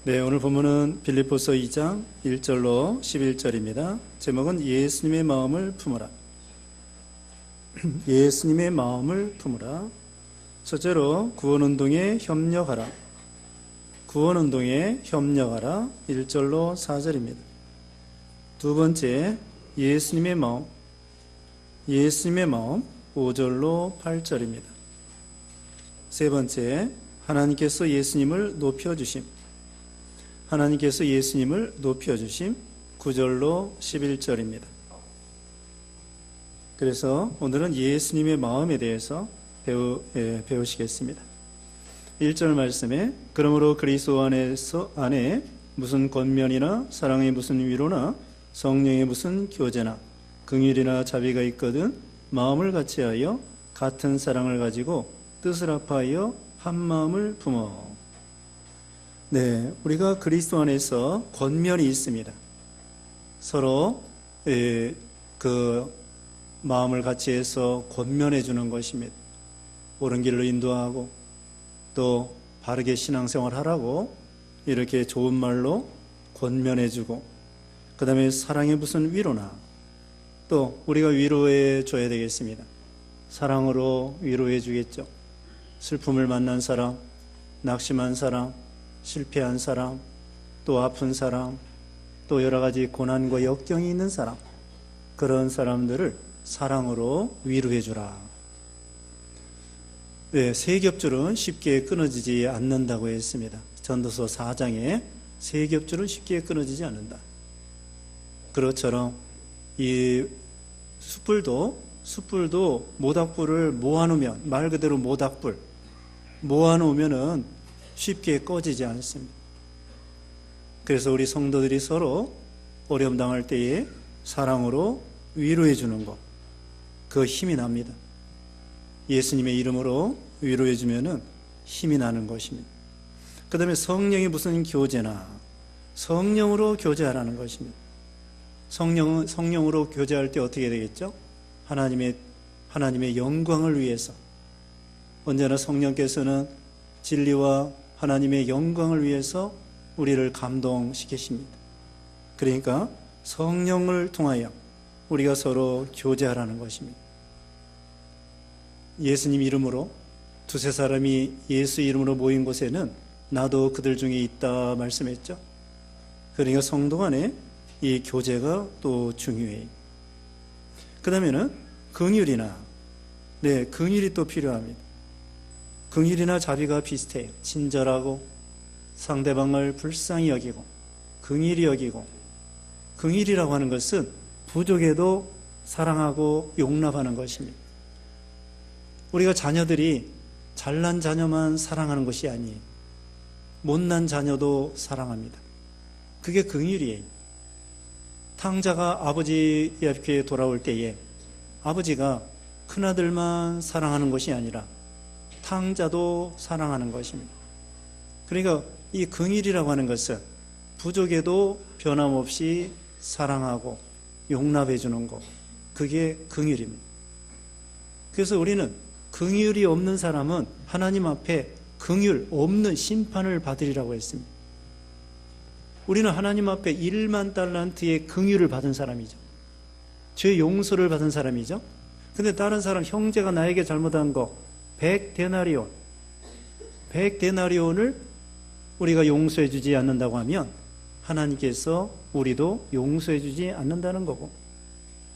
네, 오늘 본문은 빌립보서 2장 1절로 11절입니다. 제목은 예수님의 마음을 품으라. 예수님의 마음을 품으라. 첫째로 구원운동에 협력하라. 구원운동에 협력하라. 1절로 4절입니다. 두 번째, 예수님의 마음. 예수님의 마음 5절로 8절입니다. 세 번째, 하나님께서 예수님을 높여주심. 하나님께서 예수님을 높여주심 9절로 11절입니다. 그래서 오늘은 예수님의 마음에 대해서 배우시겠습니다. 1절 말씀에 그러므로 그리스도 안에 무슨 권면이나 사랑의 무슨 위로나 성령의 무슨 교제나 긍휼이나 자비가 있거든 마음을 같이하여 같은 사랑을 가지고 뜻을 합하여 한 마음을 품어. 네, 우리가 그리스도 안에서 권면이 있습니다. 서로 그 마음을 같이 해서 권면해 주는 것입니다. 옳은 길로 인도하고 또 바르게 신앙생활 하라고 이렇게 좋은 말로 권면해 주고, 그 다음에 사랑의 무슨 위로나 또 우리가 위로해 줘야 되겠습니다. 사랑으로 위로해 주겠죠. 슬픔을 만난 사람, 낙심한 사람, 실패한 사람, 또 아픈 사람, 또 여러 가지 고난과 역경이 있는 사람, 그런 사람들을 사랑으로 위로해 주라. 네, 세 겹줄은 쉽게 끊어지지 않는다고 했습니다. 전도서 4장에 세 겹줄은 쉽게 끊어지지 않는다. 그것처럼 이 숯불도 모닥불을 모아놓으면, 말 그대로 모닥불 모아놓으면은 쉽게 꺼지지 않습니다. 그래서 우리 성도들이 서로 어려움 당할 때에 사랑으로 위로해 주는 것, 그 힘이 납니다. 예수님의 이름으로 위로해 주면은 힘이 나는 것입니다. 그 다음에 성령의 무슨 교제나 성령으로 교제하라는 것입니다. 성령으로 교제할 때 어떻게 되겠죠? 하나님의 영광을 위해서. 언제나 성령께서는 진리와 하나님의 영광을 위해서 우리를 감동시키십니다. 그러니까 성령을 통하여 우리가 서로 교제하라는 것입니다. 예수님 이름으로 두세 사람이 예수 이름으로 모인 곳에는 나도 그들 중에 있다 말씀했죠. 그러니까 성도 간에 이 교제가 또 중요해요. 그 다음에는 긍휼이나, 네, 긍휼이 또 필요합니다. 긍휼이나 자비가 비슷해요. 친절하고 상대방을 불쌍히 여기고 긍휼히 여기고, 긍휼이라고 하는 것은 부족에도 사랑하고 용납하는 것입니다. 우리가 자녀들이 잘난 자녀만 사랑하는 것이 아니에요. 못난 자녀도 사랑합니다. 그게 긍휼이에요. 탕자가 아버지 앞에 돌아올 때에 아버지가 큰아들만 사랑하는 것이 아니라 탕자도 사랑하는 것입니다. 그러니까 이 긍휼이라고 하는 것은 부족에도 변함없이 사랑하고 용납해 주는 것, 그게 긍휼입니다. 그래서 우리는 긍휼이 없는 사람은 하나님 앞에 긍휼 없는 심판을 받으리라고 했습니다. 우리는 하나님 앞에 1만 달란트의 긍휼을 받은 사람이죠. 죄 용서를 받은 사람이죠. 근데 다른 사람, 형제가 나에게 잘못한 거 100데나리온을 우리가 용서해 주지 않는다고 하면 하나님께서 우리도 용서해 주지 않는다는 거고,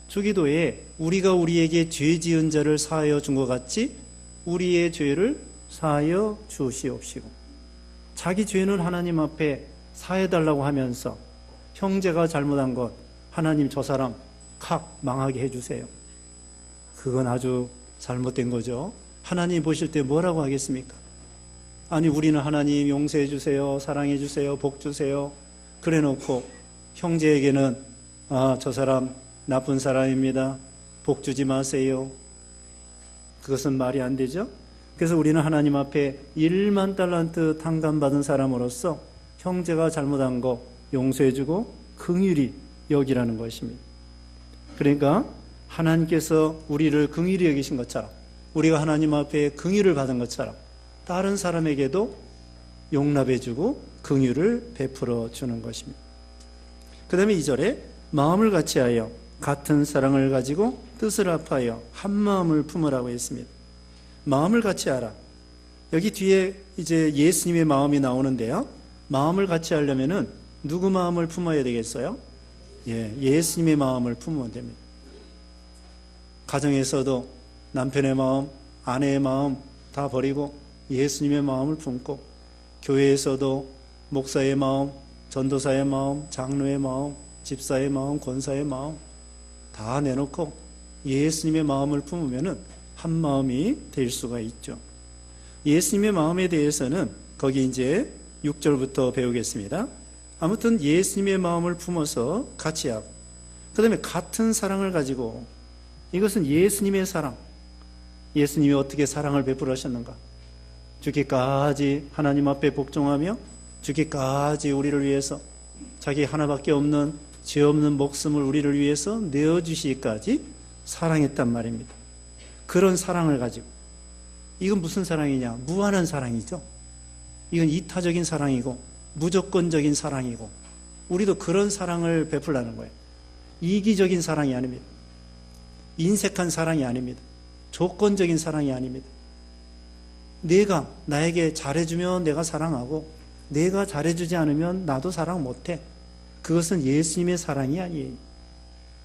주기도에 우리가 우리에게 죄 지은 자를 사하여 준 것 같이 우리의 죄를 사하여 주시옵시고, 자기 죄는 하나님 앞에 사해달라고 하면서 형제가 잘못한 것, 하나님 저 사람 칵 망하게 해주세요. 그건 아주 잘못된 거죠. 하나님 보실 때 뭐라고 하겠습니까? 아니, 우리는 하나님 용서해 주세요, 사랑해 주세요, 복 주세요 그래 놓고 형제에게는 저 사람 나쁜 사람입니다, 복 주지 마세요. 그것은 말이 안 되죠. 그래서 우리는 하나님 앞에 1만 달란트 탕감받은 사람으로서 형제가 잘못한 거 용서해 주고 긍휼히 여기라는 것입니다. 그러니까 하나님께서 우리를 긍휼히 여기신 것처럼, 우리가 하나님 앞에 긍휼을 받은 것처럼 다른 사람에게도 용납해주고 긍휼을 베풀어 주는 것입니다. 그 다음에 2절에 마음을 같이하여 같은 사랑을 가지고 뜻을 합하여 한 마음을 품으라고 했습니다. 마음을 같이하라. 여기 뒤에 이제 예수님의 마음이 나오는데요. 마음을 같이 하려면은 누구 마음을 품어야 되겠어요? 예수님의 마음을 품으면 됩니다. 가정에서도 남편의 마음, 아내의 마음 다 버리고 예수님의 마음을 품고, 교회에서도 목사의 마음, 전도사의 마음, 장로의 마음, 집사의 마음, 권사의 마음 다 내놓고 예수님의 마음을 품으면은 한 마음이 될 수가 있죠. 예수님의 마음에 대해서는 거기 이제 6절부터 배우겠습니다. 아무튼 예수님의 마음을 품어서 같이 하고, 그 다음에 같은 사랑을 가지고, 이것은 예수님의 사랑. 예수님이 어떻게 사랑을 베풀으셨는가? 죽기까지 하나님 앞에 복종하며 죽기까지 우리를 위해서 자기 하나밖에 없는 죄 없는 목숨을 우리를 위해서 내어주시기까지 사랑했단 말입니다. 그런 사랑을 가지고, 이건 무슨 사랑이냐? 무한한 사랑이죠. 이건 이타적인 사랑이고 무조건적인 사랑이고, 우리도 그런 사랑을 베풀라는 거예요. 이기적인 사랑이 아닙니다. 인색한 사랑이 아닙니다. 조건적인 사랑이 아닙니다. 내가 나에게 잘해주면 내가 사랑하고, 내가 잘해주지 않으면 나도 사랑 못해. 그것은 예수님의 사랑이 아니에요.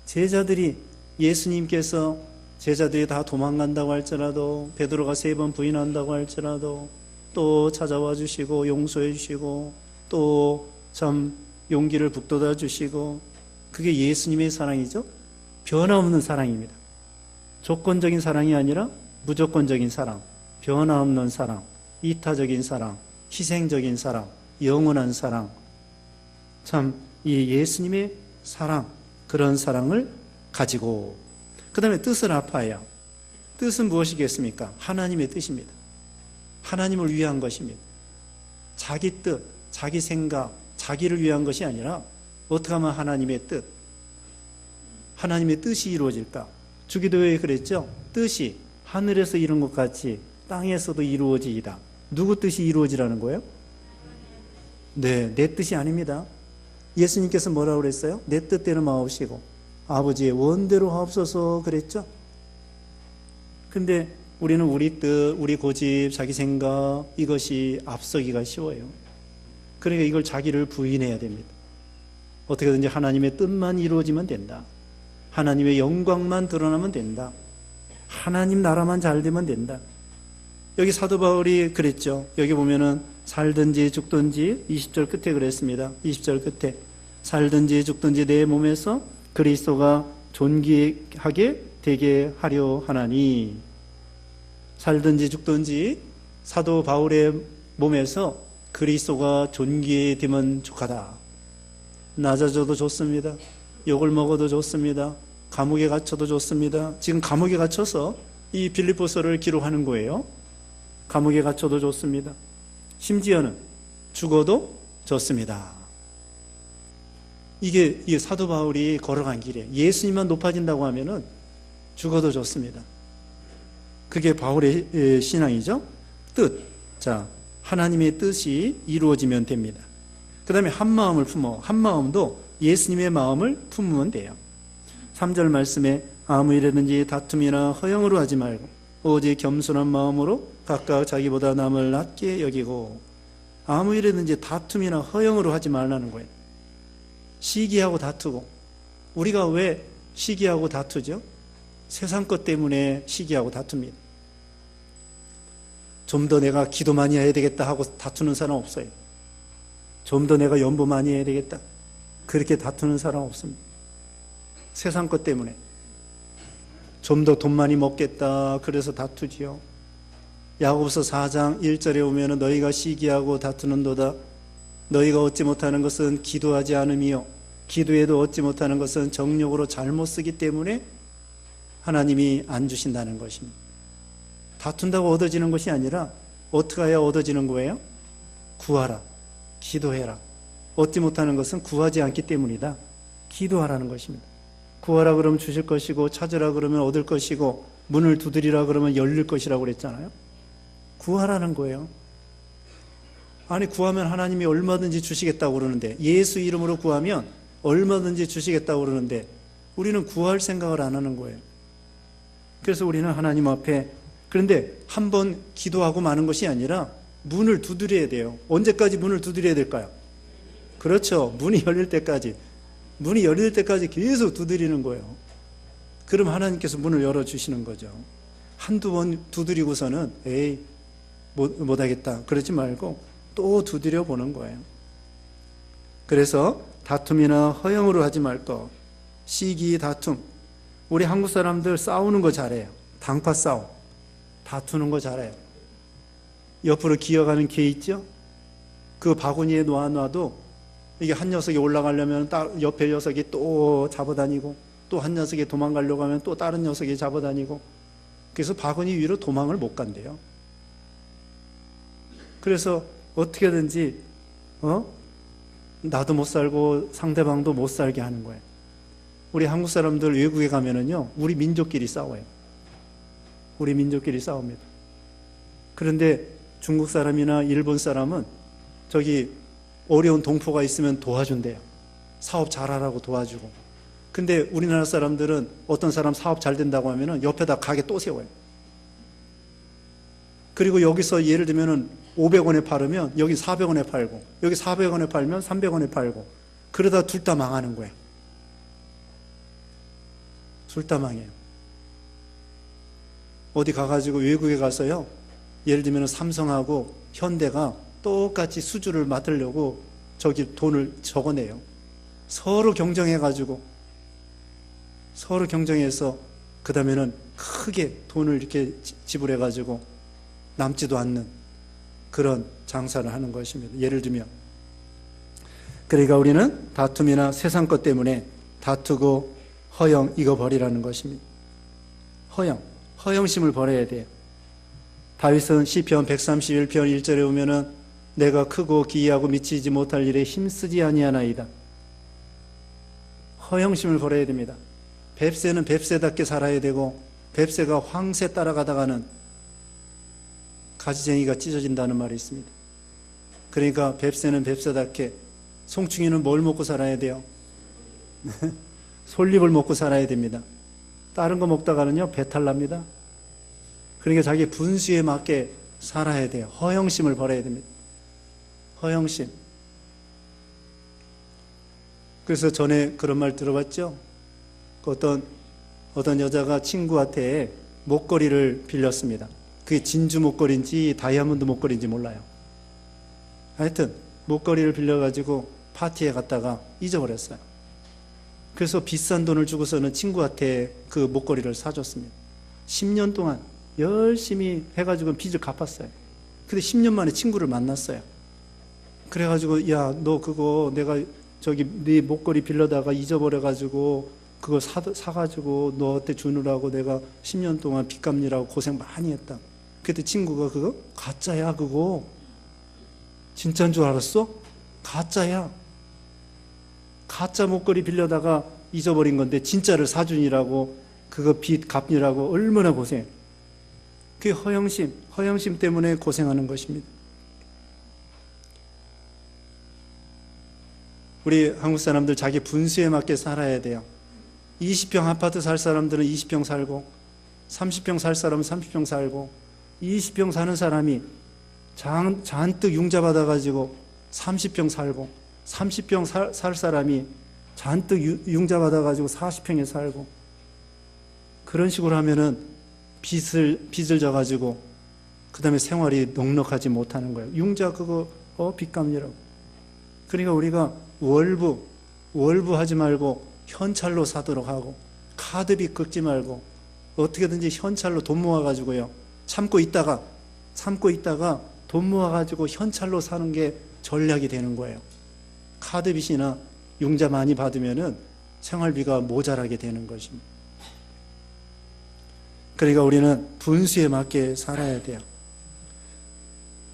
제자들이, 예수님께서 제자들이 다 도망간다고 할지라도, 베드로가 3번 부인한다고 할지라도 또 찾아와 주시고 용서해 주시고 또 참 용기를 북돋아 주시고, 그게 예수님의 사랑이죠. 변화없는 사랑입니다. 조건적인 사랑이 아니라 무조건적인 사랑, 변화없는 사랑, 이타적인 사랑, 희생적인 사랑, 영원한 사랑. 참 이 예수님의 사랑, 그런 사랑을 가지고, 그 다음에 뜻을 합하여. 뜻은 무엇이겠습니까? 하나님의 뜻입니다. 하나님을 위한 것입니다. 자기 뜻, 자기 생각, 자기를 위한 것이 아니라 어떻게 하면 하나님의 뜻, 하나님의 뜻이 이루어질까? 주기도에 그랬죠? 뜻이 하늘에서 이룬 것 같이 땅에서도 이루어지이다. 누구 뜻이 이루어지라는 거예요? 네, 내 뜻이 아닙니다. 예수님께서 뭐라고 그랬어요? 내 뜻대로 마옵시고 아버지의 원대로 하옵소서 그랬죠? 근데 우리는 우리 뜻, 우리 고집, 자기 생각, 이것이 앞서기가 쉬워요. 그러니까 이걸 자기를 부인해야 됩니다. 어떻게든지 하나님의 뜻만 이루어지면 된다. 하나님의 영광만 드러나면 된다. 하나님 나라만 잘 되면 된다. 여기 사도 바울이 그랬죠. 여기 보면은 살든지 죽든지 20절 끝에 그랬습니다. 20절 끝에 살든지 죽든지 내 몸에서 그리스도가 존귀하게 되게 하려 하나니. 살든지 죽든지 사도 바울의 몸에서 그리스도가 존귀되면 족하다. 낮아져도 좋습니다. 욕을 먹어도 좋습니다. 감옥에 갇혀도 좋습니다. 지금 감옥에 갇혀서 이 빌립보서를 기록하는 거예요. 감옥에 갇혀도 좋습니다. 심지어는 죽어도 좋습니다. 이게 사도 바울이 걸어간 길이에요. 예수님만 높아진다고 하면은 죽어도 좋습니다. 그게 바울의 신앙이죠. 뜻. 자, 하나님의 뜻이 이루어지면 됩니다. 그 다음에 한 마음을 품어. 한 마음도 예수님의 마음을 품으면 돼요. 3절 말씀에 아무 일이든지 다툼이나 허영으로 하지 말고 오직 겸손한 마음으로 각각 자기보다 남을 낮게 여기고. 아무 일이든지 다툼이나 허영으로 하지 말라는 거예요. 시기하고 다투고. 우리가 왜 시기하고 다투죠? 세상 것 때문에 시기하고 다툽니다. 좀 더 내가 기도 많이 해야 되겠다 하고 다투는 사람 없어요. 좀 더 내가 연보 많이 해야 되겠다. 그렇게 다투는 사람 없습니다. 세상 것 때문에. 좀 더 돈 많이 먹겠다. 그래서 다투지요. 야고보서 4장 1절에 오면 너희가 시기하고 다투는도다. 너희가 얻지 못하는 것은 기도하지 않음이요 기도해도 얻지 못하는 것은 정욕으로 잘못 쓰기 때문에 하나님이 안 주신다는 것입니다. 다툰다고 얻어지는 것이 아니라 어떻게 해야 얻어지는 거예요? 구하라. 기도해라. 얻지 못하는 것은 구하지 않기 때문이다. 기도하라는 것입니다. 구하라 그러면 주실 것이고 찾으라 그러면 얻을 것이고 문을 두드리라 그러면 열릴 것이라고 그랬잖아요. 구하라는 거예요. 아니, 구하면 하나님이 얼마든지 주시겠다고 그러는데, 예수 이름으로 구하면 얼마든지 주시겠다고 그러는데 우리는 구할 생각을 안 하는 거예요. 그래서 우리는 하나님 앞에, 그런데 한번 기도하고 마는 것이 아니라 문을 두드려야 돼요. 언제까지 문을 두드려야 될까요? 그렇죠. 문이 열릴 때까지 계속 두드리는 거예요. 그럼 하나님께서 문을 열어주시는 거죠. 한두 번 두드리고서는 에이 못하겠다 그러지 말고 또 두드려 보는 거예요. 그래서 다툼이나 허영으로 하지 말 것. 시기, 다툼. 우리 한국 사람들 싸우는 거 잘해요. 당파 싸움. 다투는 거 잘해요. 옆으로 기어가는 개 있죠? 그 바구니에 놔도 이게 한 녀석이 올라가려면 옆에 녀석이 또 잡아다니고, 또 한 녀석이 도망가려고 하면 또 다른 녀석이 잡아다니고, 그래서 바구니 위로 도망을 못 간대요. 그래서 어떻게든지 나도 못 살고 상대방도 못 살게 하는 거예요. 우리 한국 사람들 외국에 가면은요, 우리 민족끼리 싸워요. 우리 민족끼리 싸웁니다. 그런데 중국 사람이나 일본 사람은 저기 어려운 동포가 있으면 도와준대요. 사업 잘하라고 도와주고. 근데 우리나라 사람들은 어떤 사람 사업 잘 된다고 하면은 옆에다 가게 또 세워요. 그리고 여기서 예를 들면은 500원에 팔으면 여기 400원에 팔고, 여기 400원에 팔면 300원에 팔고, 그러다 둘 다 망하는 거예요. 둘 다 망해요. 어디 가가지고 외국에 가서요, 예를 들면 삼성하고 현대가 똑같이 수주를 맡으려고 저기 돈을 적어내요. 서로 경쟁해가지고, 서로 경쟁해서 그 다음에는 크게 돈을 이렇게 지불해가지고 남지도 않는 그런 장사를 하는 것입니다. 예를 들면, 그러니까 우리는 다툼이나 세상 것 때문에 다투고 허영, 이거 버리라는 것입니다. 허영심을 버려야 돼요. 다윗은 시편 131편 1절에 보면은 내가 크고 기이하고 미치지 못할 일에 힘쓰지 아니하나이다. 허영심을 버려야 됩니다. 뱁새는 뱁새답게 살아야 되고, 뱁새가 황새 따라가다가는 가지쟁이가 찢어진다는 말이 있습니다. 그러니까 뱁새는 뱁새답게, 송충이는 뭘 먹고 살아야 돼요? 솔잎을 먹고 살아야 됩니다. 다른 거 먹다가는요, 배탈 납니다. 그러니까 자기 분수에 맞게 살아야 돼요. 허영심을 버려야 됩니다. 허영심. 그래서 전에 그런 말 들어봤죠? 어떤 여자가 친구한테 목걸이를 빌렸습니다. 그게 진주 목걸이인지 다이아몬드 목걸이인지 몰라요. 하여튼 목걸이를 빌려가지고 파티에 갔다가 잊어버렸어요. 그래서 비싼 돈을 주고서는 친구한테 그 목걸이를 사줬습니다. 10년 동안 열심히 해가지고 빚을 갚았어요. 근데 10년 만에 친구를 만났어요. 그래가지고 야, 너 그거 내가 저기 네 목걸이 빌려다가 잊어버려가지고 그거 사가지고 너한테 주느라고 내가 10년 동안 빚 갚느라고 고생 많이 했다. 그때 친구가 그거 가짜야, 그거 진짜인 줄 알았어? 가짜야. 가짜 목걸이 빌려다가 잊어버린 건데 진짜를 사준이라고, 그거 빚 갚느라고 얼마나 고생. 그게 허영심 때문에 고생하는 것입니다. 우리 한국 사람들 자기 분수에 맞게 살아야 돼요. 20평 아파트 살 사람들은 20평 살고, 30평 살 사람은 30평 살고, 20평 사는 사람이 잔뜩 융자 받아가지고 30평 살고, 30평 살 사람이 잔뜩 융자 받아가지고 40평에 살고, 그런 식으로 하면은 빚을 져가지고 그 다음에 생활이 넉넉하지 못하는 거예요. 융자 그거 빚 갚느라고. 그러니까 우리가 월부 하지 말고 현찰로 사도록 하고, 카드빚 긁지 말고 어떻게든지 현찰로 돈 모아가지고요, 참고 있다가 돈 모아가지고 현찰로 사는 게 전략이 되는 거예요. 카드빚이나 융자 많이 받으면은 생활비가 모자라게 되는 것입니다. 그러니까 우리는 분수에 맞게 살아야 돼요.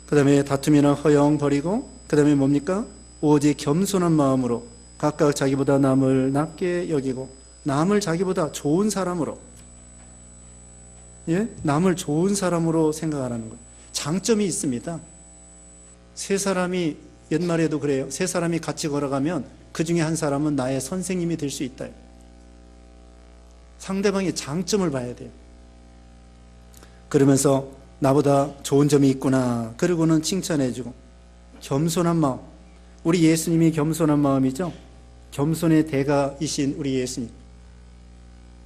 그 다음에 다툼이나 허영 버리고, 그 다음에 뭡니까? 오직 겸손한 마음으로 각각 자기보다 남을 낮게 여기고, 남을 자기보다 좋은 사람으로, 남을 좋은 사람으로 생각하라는 거예요. 장점이 있습니다. 세 사람이 옛말에도 그래요. 세 사람이 같이 걸어가면 그 중에 한 사람은 나의 선생님이 될 수 있다. 상대방의 장점을 봐야 돼요. 그러면서 나보다 좋은 점이 있구나. 그러고는 칭찬해주고 겸손한 마음. 우리 예수님이 겸손한 마음이죠. 겸손의 대가이신 우리 예수님.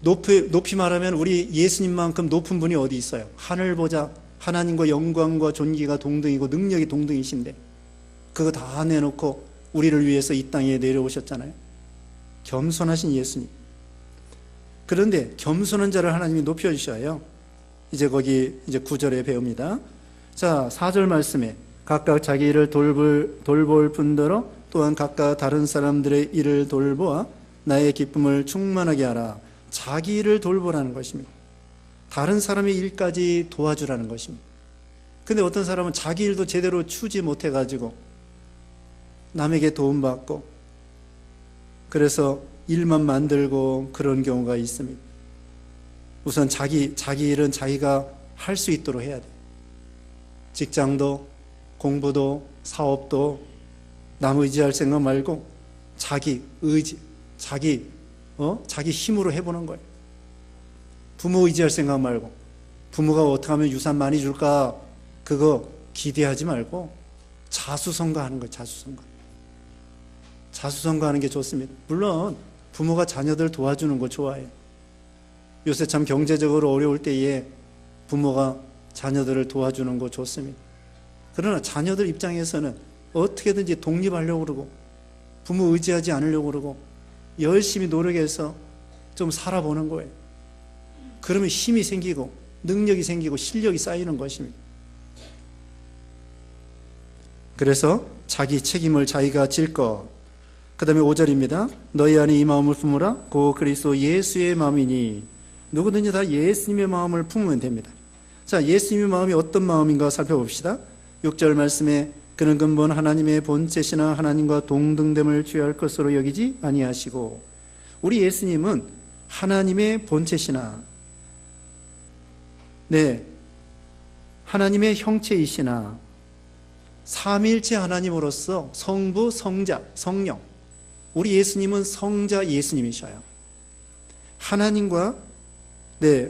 높이 말하면 우리 예수님만큼 높은 분이 어디 있어요? 하늘 보자. 하나님과 영광과 존귀가 동등이고 능력이 동등이신데 그거 다 내놓고 우리를 위해서 이 땅에 내려오셨잖아요. 겸손하신 예수님. 그런데 겸손한 자를 하나님이 높여주셔요. 이제 거기 이제 9절에 배웁니다. 자, 4절 말씀에 각각 자기 일을 돌볼 뿐더러 또한 각각 다른 사람들의 일을 돌보아 나의 기쁨을 충만하게 하라. 자기 일을 돌보라는 것입니다. 다른 사람의 일까지 도와주라는 것입니다. 근데 어떤 사람은 자기 일도 제대로 추지 못해가지고 남에게 도움받고 그래서 일만 만들고 그런 경우가 있습니다. 우선 자기 일은 자기가 할 수 있도록 해야 돼요. 직장도 공부도 사업도 남 의지할 생각 말고 자기 의지, 자기 힘으로 해보는 거예요. 부모 의지할 생각 말고 부모가 어떻게 하면 유산 많이 줄까 그거 기대하지 말고 자수성가하는 거예요. 자수성가하는 게 좋습니다. 물론 부모가 자녀들 도와주는 거 좋아해요. 요새 참 경제적으로 어려울 때에 부모가 자녀들을 도와주는 거 좋습니다. 그러나 자녀들 입장에서는 어떻게든지 독립하려고 그러고 부모 의지하지 않으려고 그러고 열심히 노력해서 좀 살아보는 거예요. 그러면 힘이 생기고 능력이 생기고 실력이 쌓이는 것입니다. 그래서 자기 책임을 자기가 질 것. 그 다음에 5절입니다. 너희 안에 이 마음을 품으라. 고 그리스도 예수의 마음이니. 누구든지 다 예수님의 마음을 품으면 됩니다. 자, 예수님의 마음이 어떤 마음인가 살펴봅시다. 6절 말씀에 그는 근본 하나님의 본체시나 하나님과 동등됨을 취할 것으로 여기지 아니하시고. 우리 예수님은 하나님의 본체시나 하나님의 형체이시나 삼위일체 하나님으로서 성부, 성자, 성령. 우리 예수님은 성자 예수님이셔요. 하나님과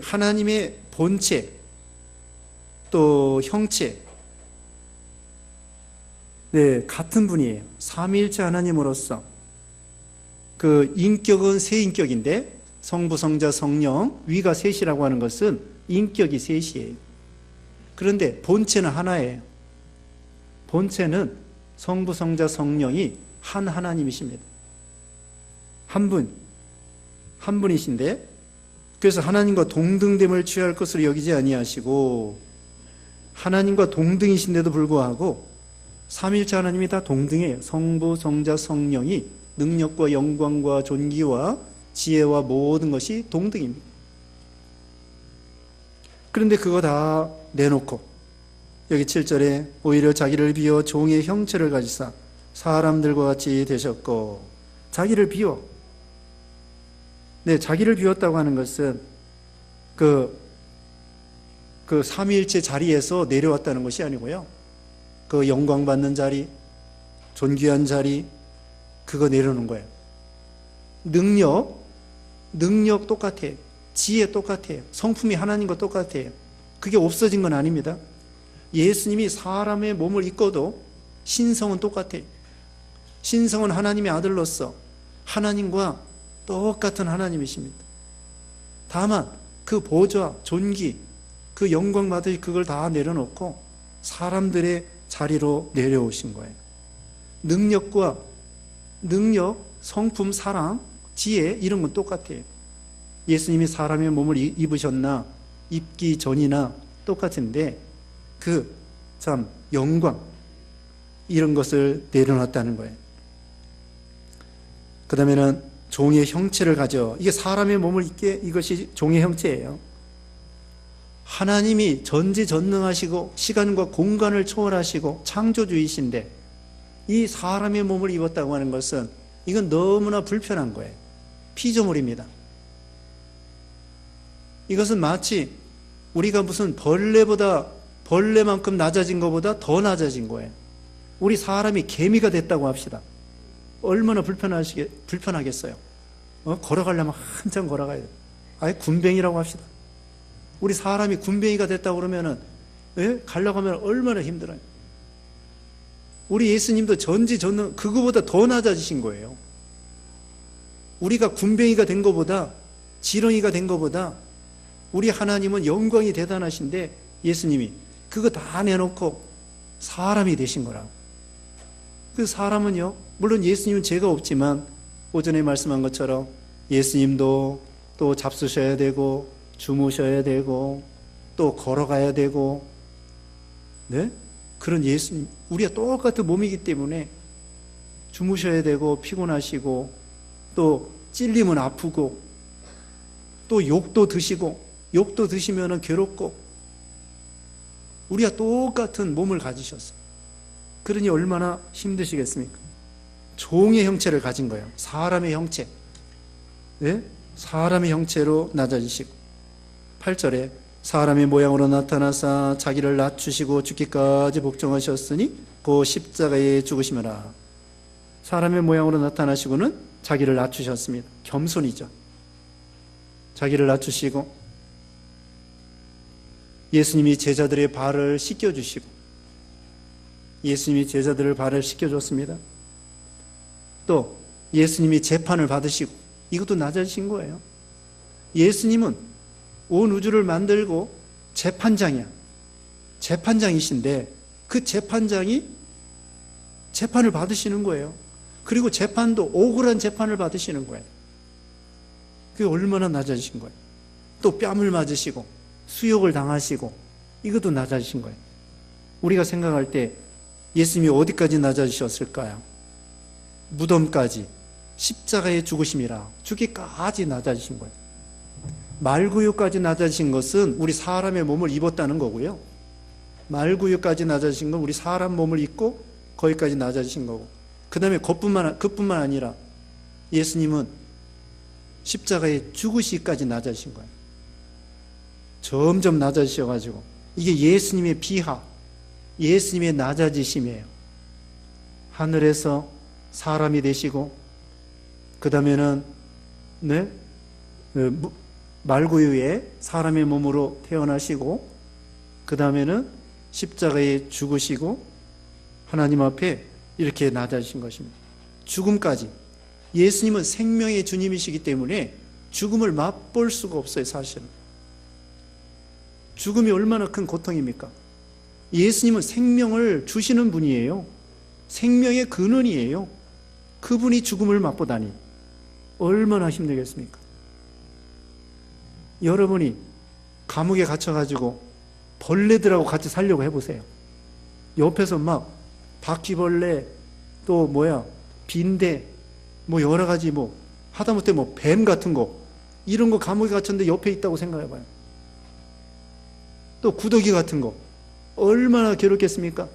하나님의 본체 또 형체 같은 분이에요. 삼위일체 하나님으로서 그 인격은 세 인격인데 성부, 성자, 성령 위가 셋이라고 하는 것은 인격이 셋이에요. 그런데 본체는 하나예요. 본체는 성부, 성자, 성령이 한 하나님이십니다. 한 분이신데 그래서 하나님과 동등됨을 취할 것으로 여기지 아니하시고 하나님과 동등이신데도 불구하고 삼위일체 하나님이 다 동등해요. 성부, 성자, 성령이 능력과 영광과 존귀와 지혜와 모든 것이 동등입니다. 그런데 그거 다 내놓고 여기 7절에 오히려 자기를 비워 종의 형체를 가지사 사람들과 같이 되셨고 자기를 비워 자기를 비웠다고 하는 것은 그 삼위일체 자리에서 내려왔다는 것이 아니고요. 그 영광 받는 자리, 존귀한 자리 그거 내려놓은 거예요. 능력 똑같아요. 지혜 똑같아요. 성품이 하나님과 똑같아요. 그게 없어진 건 아닙니다. 예수님이 사람의 몸을 입고도 신성은 똑같아요. 신성은 하나님의 아들로서 하나님과 똑같은 하나님이십니다. 다만 그 보좌, 존귀, 그 영광 받을 그걸 다 내려놓고 사람들의 자리로 내려오신 거예요. 능력, 성품, 사랑, 지혜 이런 건 똑같아요. 예수님이 사람의 몸을 입으셨나 입기 전이나 똑같은데 영광 이런 것을 내려놨다는 거예요. 그 다음에는 종의 형체를 가져. 이게 사람의 몸을 입게 이것이 종의 형체예요. 하나님이 전지전능하시고 시간과 공간을 초월하시고 창조주이신데 이 사람의 몸을 입었다고 하는 것은 이건 너무나 불편한 거예요. 피조물입니다. 이것은 마치 우리가 무슨 벌레만큼 낮아진 것보다 더 낮아진 거예요. 우리 사람이 개미가 됐다고 합시다. 얼마나 불편하겠어요. 걸어가려면 한참 걸어가야 돼요. 아예 군뱅이라고 합시다. 우리 사람이 군뱅이가 됐다고 그러면은, 가려고 하면 얼마나 힘들어요. 우리 예수님도 전지전능, 그거보다 더 낮아지신 거예요. 우리가 군뱅이가 된 것보다, 지렁이가 된 것보다, 우리 하나님은 영광이 대단하신데, 예수님이 그거 다 내놓고 사람이 되신 거라고. 그 사람은요, 물론 예수님은 죄가 없지만, 오전에 말씀한 것처럼 예수님도 또 잡수셔야 되고, 주무셔야 되고, 또 걸어가야 되고, 네? 그런 예수님, 우리가 똑같은 몸이기 때문에 주무셔야 되고, 피곤하시고, 또 찔리면 아프고, 또 욕도 드시고, 욕도 드시면 괴롭고, 우리가 똑같은 몸을 가지셨어요. 그러니 얼마나 힘드시겠습니까? 종의 형체를 가진 거예요. 사람의 형체. 네? 사람의 형체로 낮아지시고, 8절에 사람의 모양으로 나타나사 자기를 낮추시고 죽기까지 복종하셨으니 그 십자가에 죽으시면라. 사람의 모양으로 나타나시고는 자기를 낮추셨습니다. 겸손이죠. 자기를 낮추시고 예수님이 제자들의 발을 씻겨주시고, 예수님이 제자들의 발을 씻겨줬습니다. 또 예수님이 재판을 받으시고, 이것도 낮아지신 거예요. 예수님은 온 우주를 만들고 재판장이야. 재판장이신데 그 재판장이 재판을 받으시는 거예요. 그리고 재판도 억울한 재판을 받으시는 거예요. 그게 얼마나 낮아지신 거예요. 또 뺨을 맞으시고 수욕을 당하시고, 이것도 낮아지신 거예요. 우리가 생각할 때 예수님이 어디까지 낮아지셨을까요? 무덤까지, 십자가에 죽으심이라, 죽기까지 낮아지신 거예요. 말구유까지 낮아지신 것은 우리 사람의 몸을 입었다는 거고요. 말구유까지 낮아지신 건 우리 사람 몸을 입고 거기까지 낮아지신 거고, 그 다음에 그뿐만 아니라 예수님은 십자가에 죽으시기까지 낮아지신 거예요. 점점 낮아지셔가지고, 이게 예수님의 비하, 예수님의 낮아지심이에요. 하늘에서 사람이 되시고, 그 다음에는 말구유에 사람의 몸으로 태어나시고, 그 다음에는 십자가에 죽으시고 하나님 앞에 이렇게 낮아지신 것입니다. 죽음까지. 예수님은 생명의 주님이시기 때문에 죽음을 맛볼 수가 없어요. 사실은 죽음이 얼마나 큰 고통입니까? 예수님은 생명을 주시는 분이에요. 생명의 근원이에요. 그분이 죽음을 맛보다니 얼마나 힘들겠습니까? 여러분이 감옥에 갇혀가지고 벌레들하고 같이 살려고 해보세요. 옆에서 막 바퀴벌레, 또 빈대, 여러 가지 하다못해 뱀 같은 거, 이런 거 감옥에 갇혔는데 옆에 있다고 생각해봐요. 또 구더기 같은 거, 얼마나 괴롭겠습니까?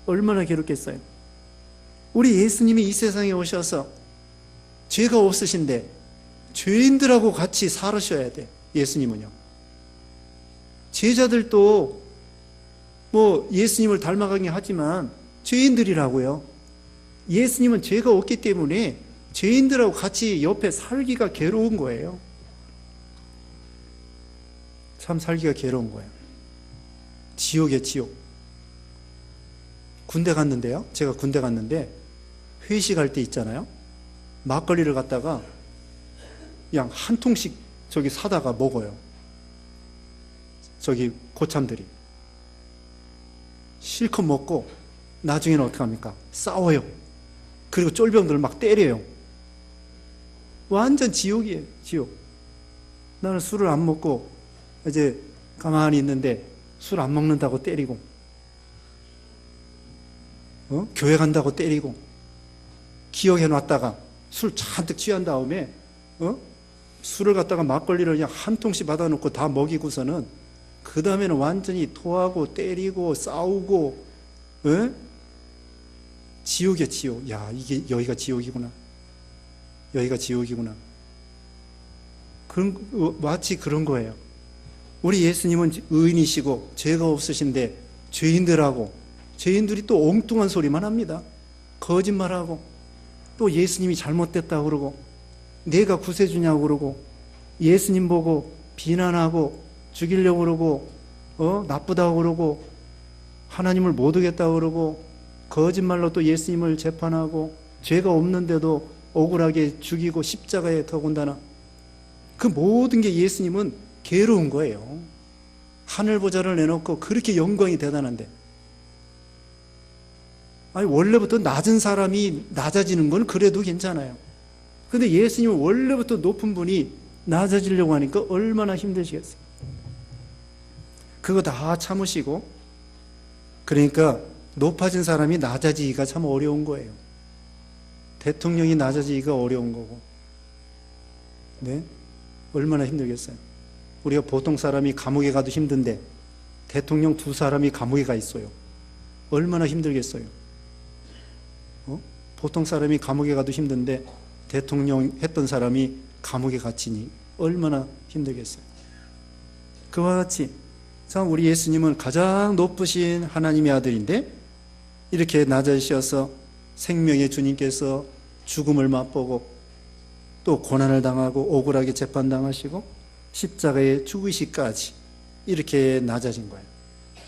얼마나 괴롭겠어요? 우리 예수님이 이 세상에 오셔서 죄가 없으신데 죄인들하고 같이 살으셔야 돼. 예수님은요. 제자들도 예수님을 닮아가긴 하지만 죄인들이라고요. 예수님은 죄가 없기 때문에 죄인들하고 같이 옆에 살기가 괴로운 거예요. 참 살기가 괴로운 거예요. 지옥이에요, 지옥. 군대 갔는데요. 제가 군대 갔는데 회식할 때 있잖아요. 막걸리를 갖다가 그냥 한 통씩 사다가 먹어요. 고참들이. 실컷 먹고 나중에는 어떻게 합니까? 싸워요. 그리고 쫄병들을 막 때려요. 완전 지옥이에요, 지옥. 나는 술을 안 먹고 이제 가만히 있는데 술 안 먹는다고 때리고, 교회 간다고 때리고, 기억해놨다가 술 잔뜩 취한 다음에 술을 갖다가 막걸리를 그냥 한 통씩 받아놓고 다 먹이고서는 그 다음에는 완전히 토하고 때리고 싸우고, 지옥이야, 지옥. 야, 여기가 지옥이구나. 여기가 지옥이구나. 마치 그런 거예요. 우리 예수님은 의인이시고 죄가 없으신데 죄인들하고 죄인들이 또 엉뚱한 소리만 합니다. 거짓말하고 또 예수님이 잘못됐다고 그러고 내가 구세주냐고 그러고 예수님 보고 비난하고 죽이려고 그러고 나쁘다고 그러고 하나님을 못 오겠다고 그러고 거짓말로 또 예수님을 재판하고 죄가 없는데도 억울하게 죽이고 십자가에 더군다나 그 모든 게 예수님은 괴로운 거예요. 하늘 보좌를 내놓고 그렇게 영광이 대단한데 아니 원래부터 낮은 사람이 낮아지는 건 그래도 괜찮아요. 근데 예수님은 원래부터 높은 분이 낮아지려고 하니까 얼마나 힘드시겠어요. 그거 다 참으시고 그러니까 높아진 사람이 낮아지기가 참 어려운 거예요. 대통령이 낮아지기가 어려운 거고 네? 얼마나 힘들겠어요. 우리가 보통 사람이 감옥에 가도 힘든데 대통령 두 사람이 감옥에 가 있어요. 얼마나 힘들겠어요. 보통 사람이 감옥에 가도 힘든데 대통령 했던 사람이 감옥에 갇히니 얼마나 힘들겠어요. 그와 같이 참 우리 예수님은 가장 높으신 하나님의 아들인데 이렇게 낮아지셔서 생명의 주님께서 죽음을 맛보고 또 고난을 당하고 억울하게 재판당하시고 십자가에 죽으시기까지 이렇게 낮아진 거예요.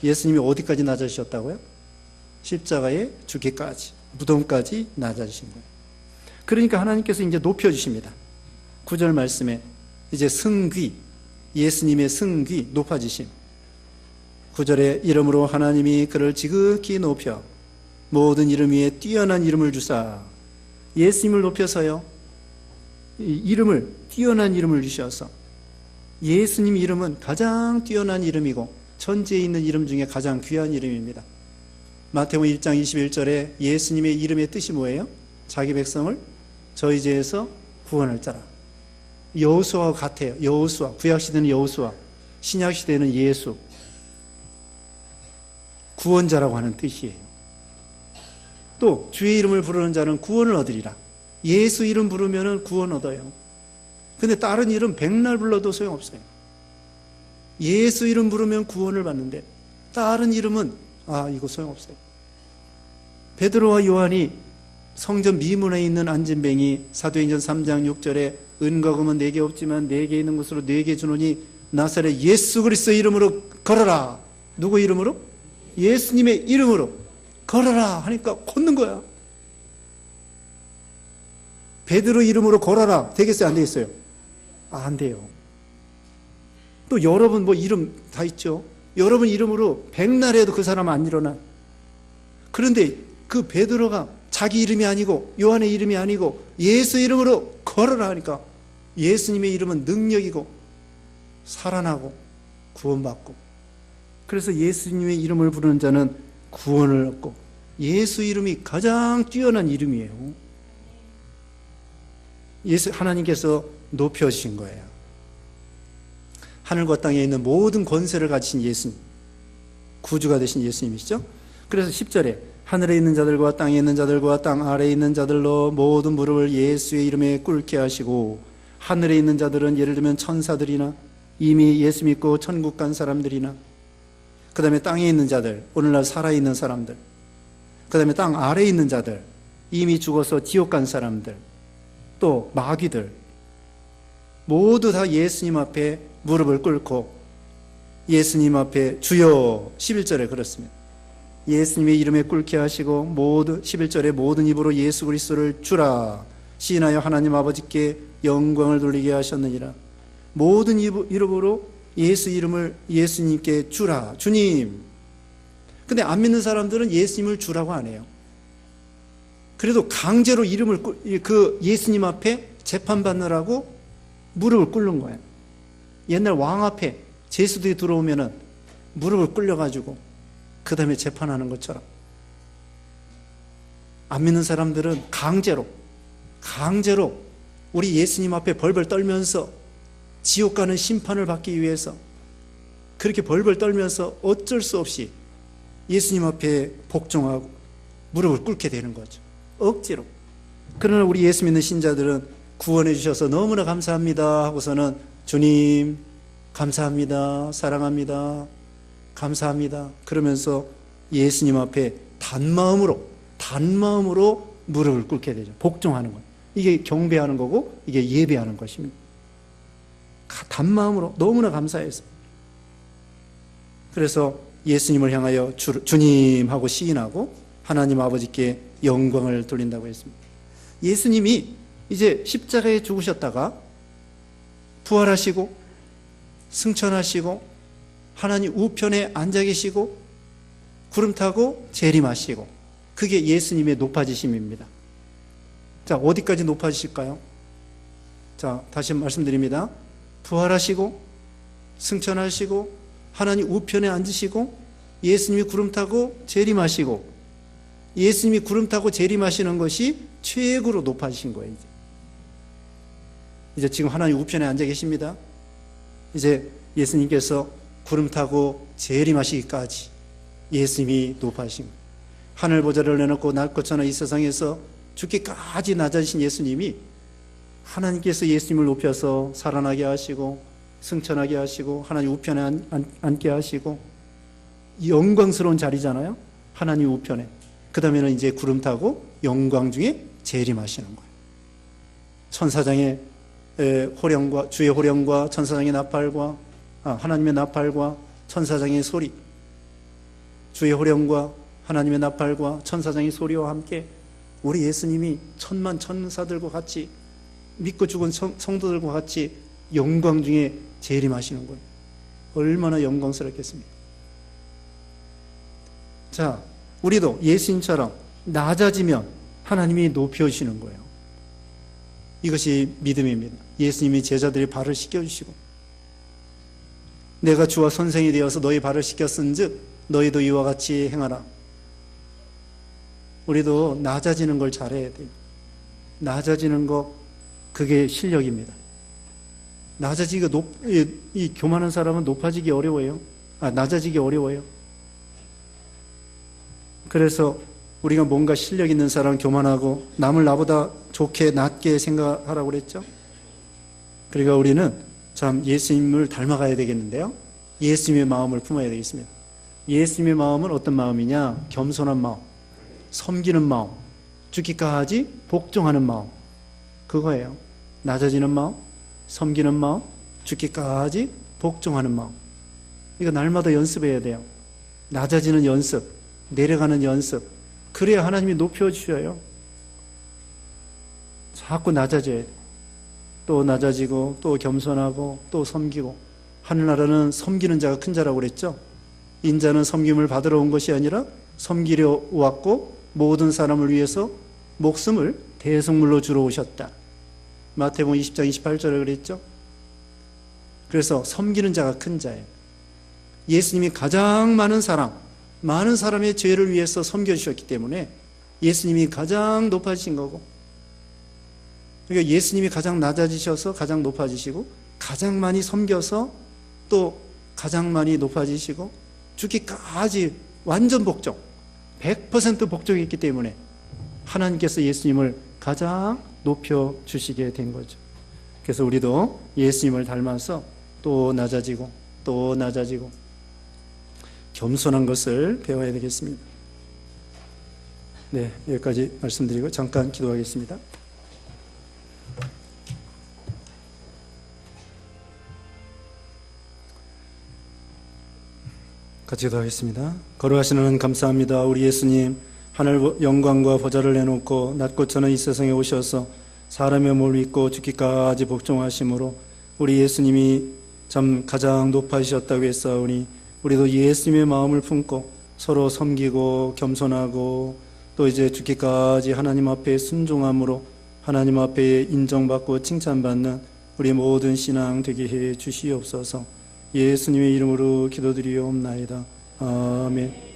예수님이 어디까지 낮아지셨다고요? 십자가에 죽기까지, 무덤까지 낮아지신 거예요. 그러니까 하나님께서 이제 높여주십니다. 9절 말씀에 이제 승귀, 예수님의 승귀, 높아지심. 9절에 이름으로 하나님이 그를 지극히 높여 모든 이름 위에 뛰어난 이름을 주사. 예수님을 높여서요, 이름을, 뛰어난 이름을 주셔서 예수님 이름은 가장 뛰어난 이름이고 천지에 있는 이름 중에 가장 귀한 이름입니다. 마태복음 1장 21절에 예수님의 이름의 뜻이 뭐예요? 자기 백성을 저희 죄에서 구원할 자라. 여호수아와 같아요. 여호수아, 구약시대는 여호수아, 신약시대는 예수, 구원자라고 하는 뜻이에요. 또 주의 이름을 부르는 자는 구원을 얻으리라. 예수 이름 부르면 구원 얻어요. 근데 다른 이름 백날 불러도 소용없어요. 예수 이름 부르면 구원을 받는데 다른 이름은 이거 소용없어요. 베드로와 요한이 성전 미문에 있는 안진뱅이 사도행전 3장 6절에 은과 금은 내게 없지만 내게 있는 것으로 내게 주노니 나사렛 예수 그리스도 이름으로 걸어라. 누구 이름으로? 예수님의 이름으로 걸어라 하니까 걷는 거야. 베드로 이름으로 걸어라 되겠어요? 안 되겠어요? 안 돼요. 또 여러분 뭐 이름 다 있죠. 여러분 이름으로 백날 해도 그 사람 안 일어나. 그런데 그 베드로가 자기 이름이 아니고 요한의 이름이 아니고 예수 이름으로 걸어라 하니까 예수님의 이름은 능력이고 살아나고 구원받고, 그래서 예수님의 이름을 부르는 자는 구원을 얻고 예수 이름이 가장 뛰어난 이름이에요. 하나님께서 높여주신 거예요. 하늘과 땅에 있는 모든 권세를 가지신 예수님, 구주가 되신 예수님이시죠. 그래서 10절에 하늘에 있는 자들과 땅에 있는 자들과 땅 아래에 있는 자들로 모든 무릎을 예수의 이름에 꿇게 하시고, 하늘에 있는 자들은 예를 들면 천사들이나 이미 예수 믿고 천국 간 사람들이나, 그 다음에 땅에 있는 자들, 오늘날 살아있는 사람들, 그 다음에 땅 아래에 있는 자들, 이미 죽어서 지옥 간 사람들, 또 마귀들, 모두 다 예수님 앞에 무릎을 꿇고 예수님 앞에 주여, 11절에 그렇습니다. 예수님의 이름에 꿇게 하시고 모두 11절에 모든 입으로 예수 그리스도를 주라 시인하여 하나님 아버지께 영광을 돌리게 하셨느니라. 모든 이름으로 예수 이름을 예수님께 주라. 주님. 근데 안 믿는 사람들은 예수님을 주라고 안 해요. 그래도 강제로 이름을 그 예수님 앞에 재판받느라고 무릎을 꿇는 거예요. 옛날 왕 앞에 제수들이 들어오면은 무릎을 꿇려가지고 그 다음에 재판하는 것처럼, 안 믿는 사람들은 강제로 우리 예수님 앞에 벌벌 떨면서 지옥 가는 심판을 받기 위해서 그렇게 벌벌 떨면서 어쩔 수 없이 예수님 앞에 복종하고 무릎을 꿇게 되는 거죠. 억지로. 그러나 우리 예수 믿는 신자들은 구원해 주셔서 너무나 감사합니다 하고서는 주님 감사합니다, 사랑합니다, 감사합니다 그러면서 예수님 앞에 단마음으로 무릎을 꿇게 되죠. 복종하는 것. 이게 경배하는 거고 이게 예배하는 것입니다. 단마음으로 너무나 감사해서. 그래서 예수님을 향하여 주님하고 시인하고 하나님 아버지께 영광을 돌린다고 했습니다. 예수님이 이제 십자가에 죽으셨다가 부활하시고 승천하시고 하나님 우편에 앉아 계시고 구름 타고 재림하시고, 그게 예수님의 높아지심입니다. 자, 어디까지 높아지실까요? 자, 다시 말씀드립니다. 부활하시고 승천하시고 하나님 우편에 앉으시고 예수님이 구름 타고 재림하시고, 예수님이 구름 타고 재림하시는 것이 최고로 높아지신 거예요. 이제 지금 하나님 우편에 앉아 계십니다. 이제 예수님께서 구름 타고 재림하시기까지 예수님이 높아지신 거예요. 하늘 보좌를 내놓고 날 것처럼 이 세상에서 죽기까지 낮아지신 예수님이, 하나님께서 예수님을 높여서 살아나게 하시고 승천하게 하시고 하나님 우편에 앉게 하시고 영광스러운 자리잖아요. 하나님 우편에. 그 다음에는 이제 구름 타고 영광 중에 재림하시는 거예요. 천사장의 호령과 주의 호령과 천사장의 나팔과 하나님의 나팔과 천사장의 소리, 주의 호령과 하나님의 나팔과 천사장의 소리와 함께 우리 예수님이 천만 천사들과 같이, 믿고 죽은 성도들과 같이 영광 중에 재림하시는 거예요. 얼마나 영광스럽겠습니까? 자, 우리도 예수님처럼 낮아지면 하나님이 높여주시는 거예요. 이것이 믿음입니다. 예수님이 제자들의 발을 씻겨주시고, 내가 주와 선생이 되어서 너희 발을 씻겼은즉 너희도 이와 같이 행하라. 우리도 낮아지는 걸 잘해야 돼요. 낮아지는 거, 그게 실력입니다. 이 교만한 사람은 높아지기 어려워요. 낮아지기 어려워요. 그래서 우리가 뭔가 실력 있는 사람은 교만하고 남을 나보다 좋게 낮게 생각하라고 그랬죠. 그러니까 우리는 참 예수님을 닮아가야 되겠는데요. 예수님의 마음을 품어야 되겠습니다. 예수님의 마음은 어떤 마음이냐? 겸손한 마음, 섬기는 마음, 죽기까지 복종하는 마음, 그거예요. 낮아지는 마음, 섬기는 마음, 죽기까지 복종하는 마음. 이거 날마다 연습해야 돼요. 낮아지는 연습, 내려가는 연습. 그래야 하나님이 높여주셔요. 자꾸 낮아져야 돼. 또 낮아지고 또 겸손하고 또 섬기고. 하늘나라는 섬기는 자가 큰 자라고 그랬죠. 인자는 섬김을 받으러 온 것이 아니라 섬기려 왔고 모든 사람을 위해서 목숨을 대속물로 주러 오셨다. 마태복음 20장 28절에 그랬죠. 그래서 섬기는 자가 큰 자예요. 예수님이 가장 많은 사람의 죄를 위해서 섬겨주셨기 때문에 예수님이 가장 높아지신 거고, 그러니까 예수님이 가장 낮아지셔서 가장 높아지시고, 가장 많이 섬겨서 또 가장 많이 높아지시고, 죽기까지 완전 복종, 100% 복종했기 때문에 하나님께서 예수님을 가장 높여주시게 된 거죠. 그래서 우리도 예수님을 닮아서 또 낮아지고 또 낮아지고 겸손한 것을 배워야 되겠습니다. 네, 여기까지 말씀드리고 잠깐 기도하겠습니다. 같이 기도하겠습니다. 거룩하신 하나님 감사합니다. 우리 예수님 하늘 영광과 보좌를 내놓고 낮고 저는 이 세상에 오셔서 사람의 몸을 입고 죽기까지 복종하심으로 우리 예수님이 참 가장 높아지셨다고 했사오니 우리도 예수님의 마음을 품고 서로 섬기고 겸손하고 또 이제 죽기까지 하나님 앞에 순종함으로 하나님 앞에 인정받고 칭찬받는 우리 모든 신앙 되게 해 주시옵소서. 예수님의 이름으로 기도드리옵나이다. 아멘.